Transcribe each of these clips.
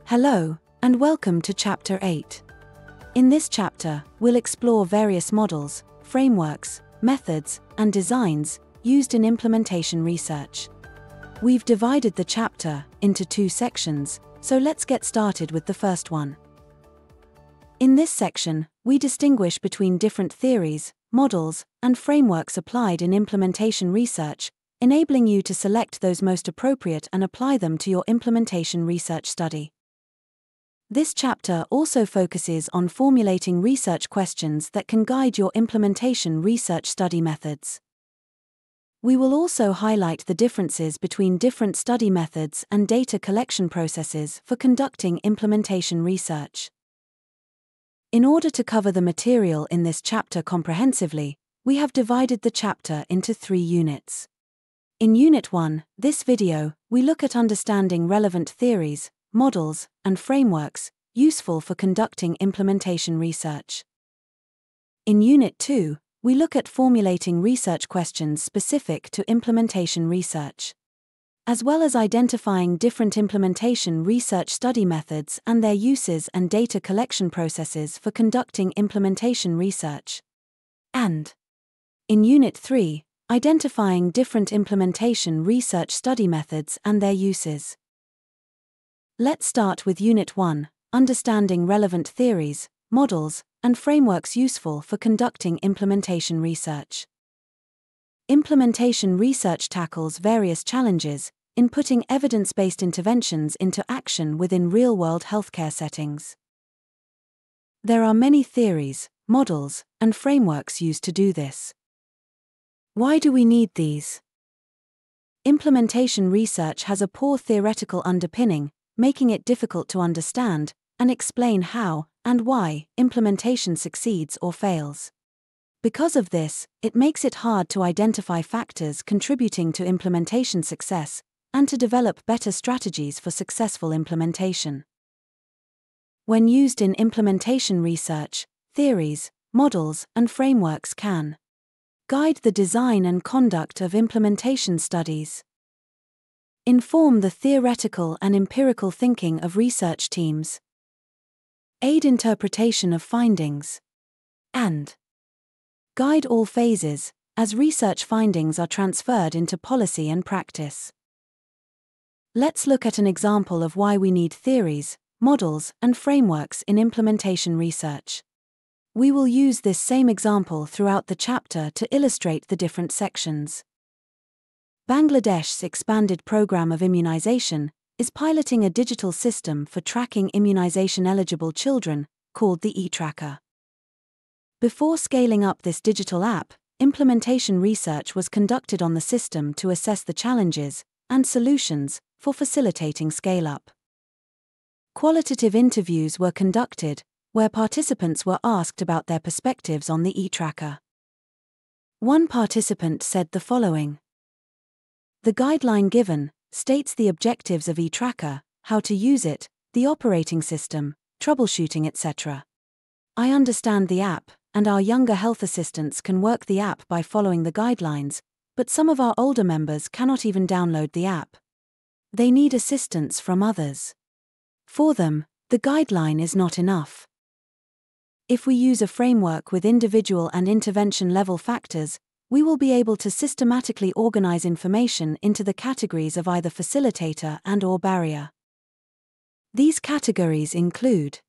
Hello, and welcome to Chapter 8. In this chapter, we'll explore various models, frameworks, methods, and designs used in implementation research. We've divided the chapter into two sections, so let's get started with the first one. In this section, we distinguish between different theories, models, and frameworks applied in implementation research, enabling you to select those most appropriate and apply them to your implementation research study. This chapter also focuses on formulating research questions that can guide your implementation research study methods. We will also highlight the differences between different study methods and data collection processes for conducting implementation research. In order to cover the material in this chapter comprehensively, we have divided the chapter into 3 units. In Unit 1, this video, we look at understanding relevant theories, models, and frameworks useful for conducting implementation research. In Unit 2, we look at formulating research questions specific to implementation research, as well as identifying different implementation research study methods and their uses and data collection processes for conducting implementation research. And in Unit 3, identifying different implementation research study methods and their uses. Let's start with Unit 1, understanding relevant theories, models, and frameworks useful for conducting implementation research. Implementation research tackles various challenges in putting evidence-based interventions into action within real-world healthcare settings. There are many theories, models, and frameworks used to do this. Why do we need these? Implementation research has a poor theoretical underpinning, making it difficult to understand and explain how and why implementation succeeds or fails. Because of this, it makes it hard to identify factors contributing to implementation success and to develop better strategies for successful implementation. When used in implementation research, theories, models, and frameworks can guide the design and conduct of implementation studies, inform the theoretical and empirical thinking of research teams, aid interpretation of findings, and guide all phases as research findings are transferred into policy and practice. Let's look at an example of why we need theories, models, and frameworks in implementation research. We will use this same example throughout the chapter to illustrate the different sections. Bangladesh's expanded program of immunization is piloting a digital system for tracking immunization-eligible children, called the eTracker. Before scaling up this digital app, implementation research was conducted on the system to assess the challenges and solutions for facilitating scale-up. Qualitative interviews were conducted, where participants were asked about their perspectives on the eTracker. One participant said the following: "The guideline given states the objectives of eTracker, how to use it, the operating system, troubleshooting, etc. I understand the app, and our younger health assistants can work the app by following the guidelines, but some of our older members cannot even download the app. They need assistance from others. For them, the guideline is not enough." If we use a framework with individual and intervention level factors, we will be able to systematically organize information into the categories of either facilitator and/or barrier. These categories include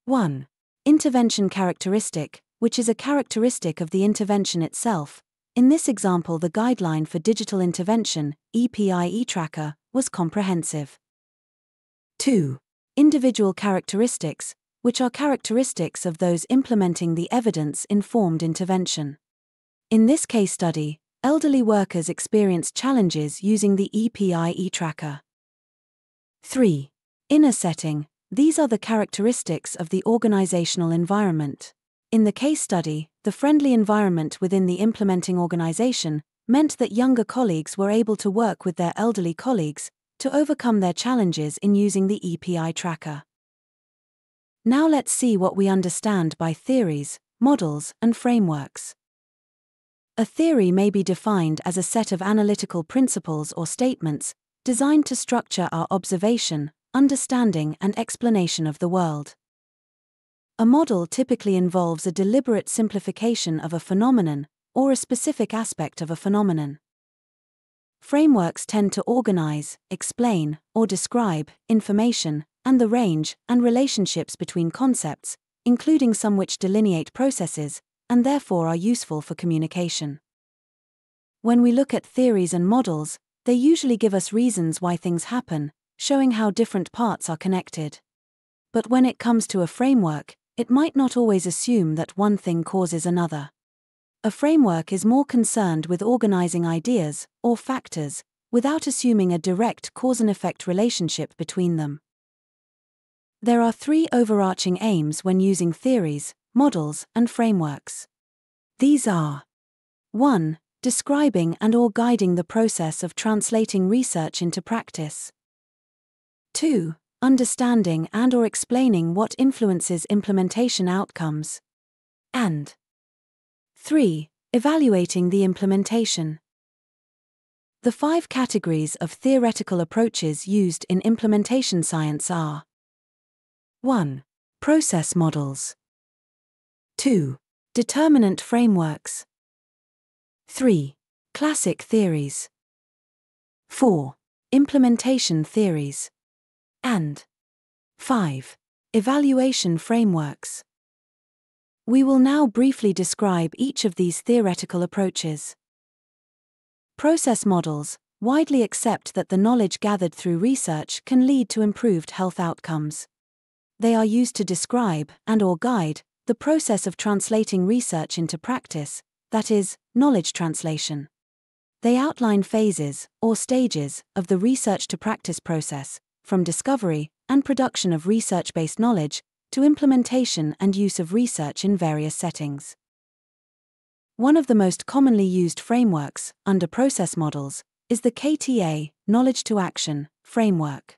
1. Intervention characteristic, which is a characteristic of the intervention itself. In this example, the guideline for digital intervention, EPI eTracker, was comprehensive. 2. Individual characteristics, which are characteristics of those implementing the evidence-informed intervention. In this case study, elderly workers experienced challenges using the EPI eTracker. 3. Inner setting, these are the characteristics of the organizational environment. In the case study, the friendly environment within the implementing organization meant that younger colleagues were able to work with their elderly colleagues to overcome their challenges in using the EPI tracker. Now let's see what we understand by theories, models, and frameworks. A theory may be defined as a set of analytical principles or statements designed to structure our observation, understanding and explanation of the world. A model typically involves a deliberate simplification of a phenomenon or a specific aspect of a phenomenon. Frameworks tend to organize, explain, or describe information and the range and relationships between concepts, including some which delineate processes and therefore are useful for communication. When we look at theories and models, they usually give us reasons why things happen, showing how different parts are connected. But when it comes to a framework, it might not always assume that one thing causes another. A framework is more concerned with organizing ideas, or factors, without assuming a direct cause-and-effect relationship between them. There are three overarching aims when using theories, models, and frameworks. These are: 1. Describing and/or guiding the process of translating research into practice. 2. Understanding and/or explaining what influences implementation outcomes. And 3. Evaluating the implementation. The 5 categories of theoretical approaches used in implementation science are: 1. Process models. 2. Determinant frameworks. 3. Classic theories. 4. Implementation theories. And 5. Evaluation frameworks. We will now briefly describe each of these theoretical approaches. Process models widely accept that the knowledge gathered through research can lead to improved health outcomes. They are used to describe and/or guide the process of translating research into practice, that is, knowledge translation. They outline phases, or stages, of the research-to-practice process, from discovery and production of research-based knowledge to implementation and use of research in various settings. One of the most commonly used frameworks, under process models, is the KTA, Knowledge to Action, framework.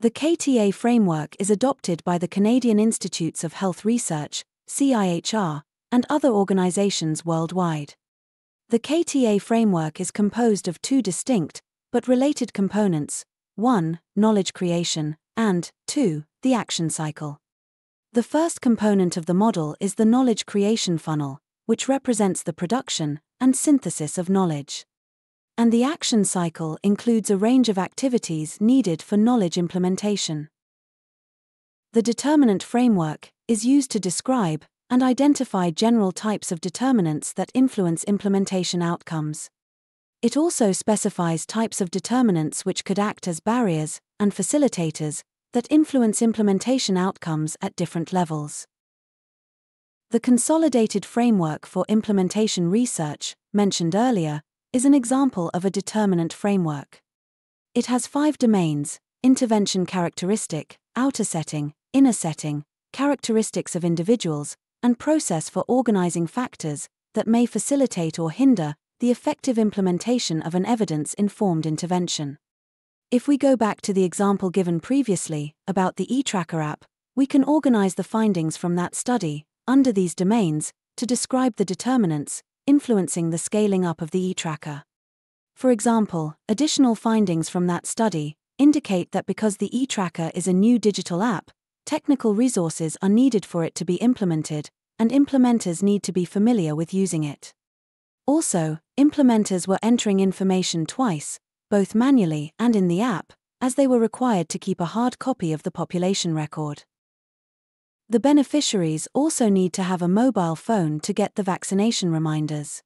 The KTA framework is adopted by the Canadian Institutes of Health Research, CIHR, and other organizations worldwide. The KTA framework is composed of 2 distinct, but related components: 1. Knowledge creation, and 2. The action cycle. The first component of the model is the knowledge creation funnel, which represents the production and synthesis of knowledge. And the action cycle includes a range of activities needed for knowledge implementation. The determinant framework is used to describe and identify general types of determinants that influence implementation outcomes. It also specifies types of determinants which could act as barriers and facilitators that influence implementation outcomes at different levels. The Consolidated Framework for Implementation Research, mentioned earlier, is an example of a determinant framework. It has 5 domains: intervention characteristic, outer setting, inner setting, characteristics of individuals, and process for organizing factors that may facilitate or hinder the effective implementation of an evidence-informed intervention. If we go back to the example given previously, about the eTracker app, we can organize the findings from that study, under these domains, to describe the determinants influencing the scaling up of the eTracker. For example, additional findings from that study indicate that because the eTracker is a new digital app, technical resources are needed for it to be implemented, and implementers need to be familiar with using it. Also, implementers were entering information twice, both manually and in the app, as they were required to keep a hard copy of the population record. The beneficiaries also need to have a mobile phone to get the vaccination reminders.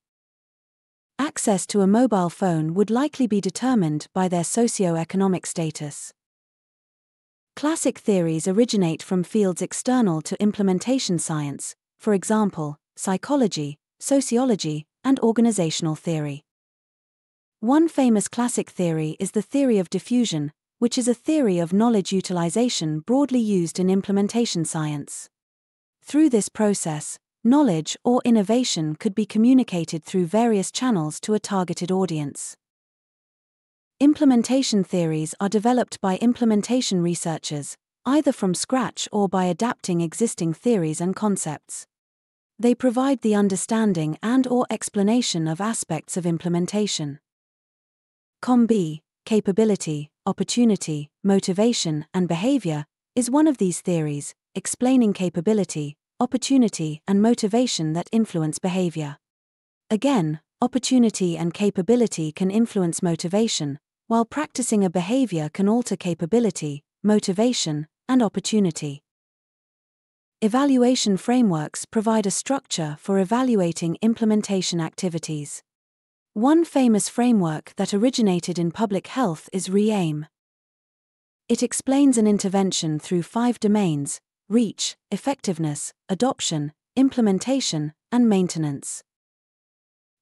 Access to a mobile phone would likely be determined by their socio-economic status. Classic theories originate from fields external to implementation science, for example, psychology, sociology, and organizational theory. One famous classic theory is the theory of diffusion, which is a theory of knowledge utilization broadly used in implementation science. Through this process, knowledge or innovation could be communicated through various channels to a targeted audience. Implementation theories are developed by implementation researchers, either from scratch or by adapting existing theories and concepts. They provide the understanding and/or explanation of aspects of implementation. COM-B, capability, opportunity, motivation, and behavior, is one of these theories, explaining capability, opportunity, and motivation that influence behavior. Again, opportunity and capability can influence motivation, while practicing a behavior can alter capability, motivation, and opportunity. Evaluation frameworks provide a structure for evaluating implementation activities. One famous framework that originated in public health is RE-AIM. It explains an intervention through 5 domains: reach, effectiveness, adoption, implementation, and maintenance.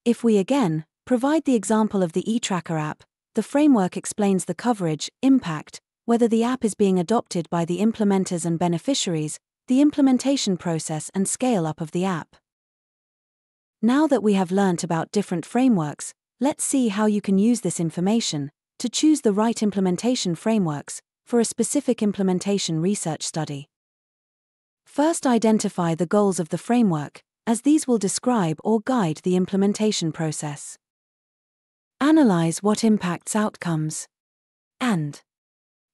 If we again provide the example of the eTracker app, the framework explains the coverage, impact, whether the app is being adopted by the implementers and beneficiaries, the implementation process, and scale-up of the app. Now that we have learnt about different frameworks, let's see how you can use this information to choose the right implementation frameworks for a specific implementation research study. First, identify the goals of the framework, as these will describe or guide the implementation process. Analyze what impacts outcomes. And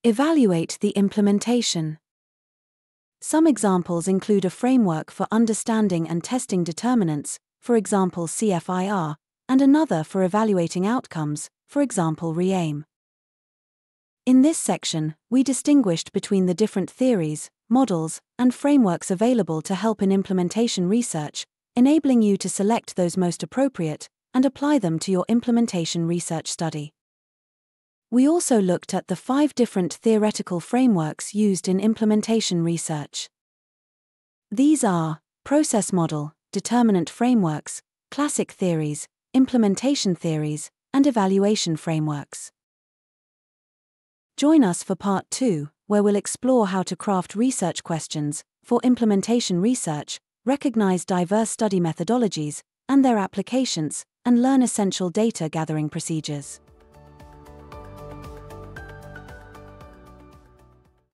evaluate the implementation. Some examples include a framework for understanding and testing determinants, for example CFIR, and another for evaluating outcomes, for example RE-AIM. In this section, we distinguished between the different theories, models, and frameworks available to help in implementation research, enabling you to select those most appropriate and apply them to your implementation research study. We also looked at the 5 different theoretical frameworks used in implementation research. These are process model, determinant frameworks, classic theories, implementation theories, and evaluation frameworks. Join us for Part 2, where we'll explore how to craft research questions for implementation research, recognize diverse study methodologies and their applications, and learn essential data gathering procedures.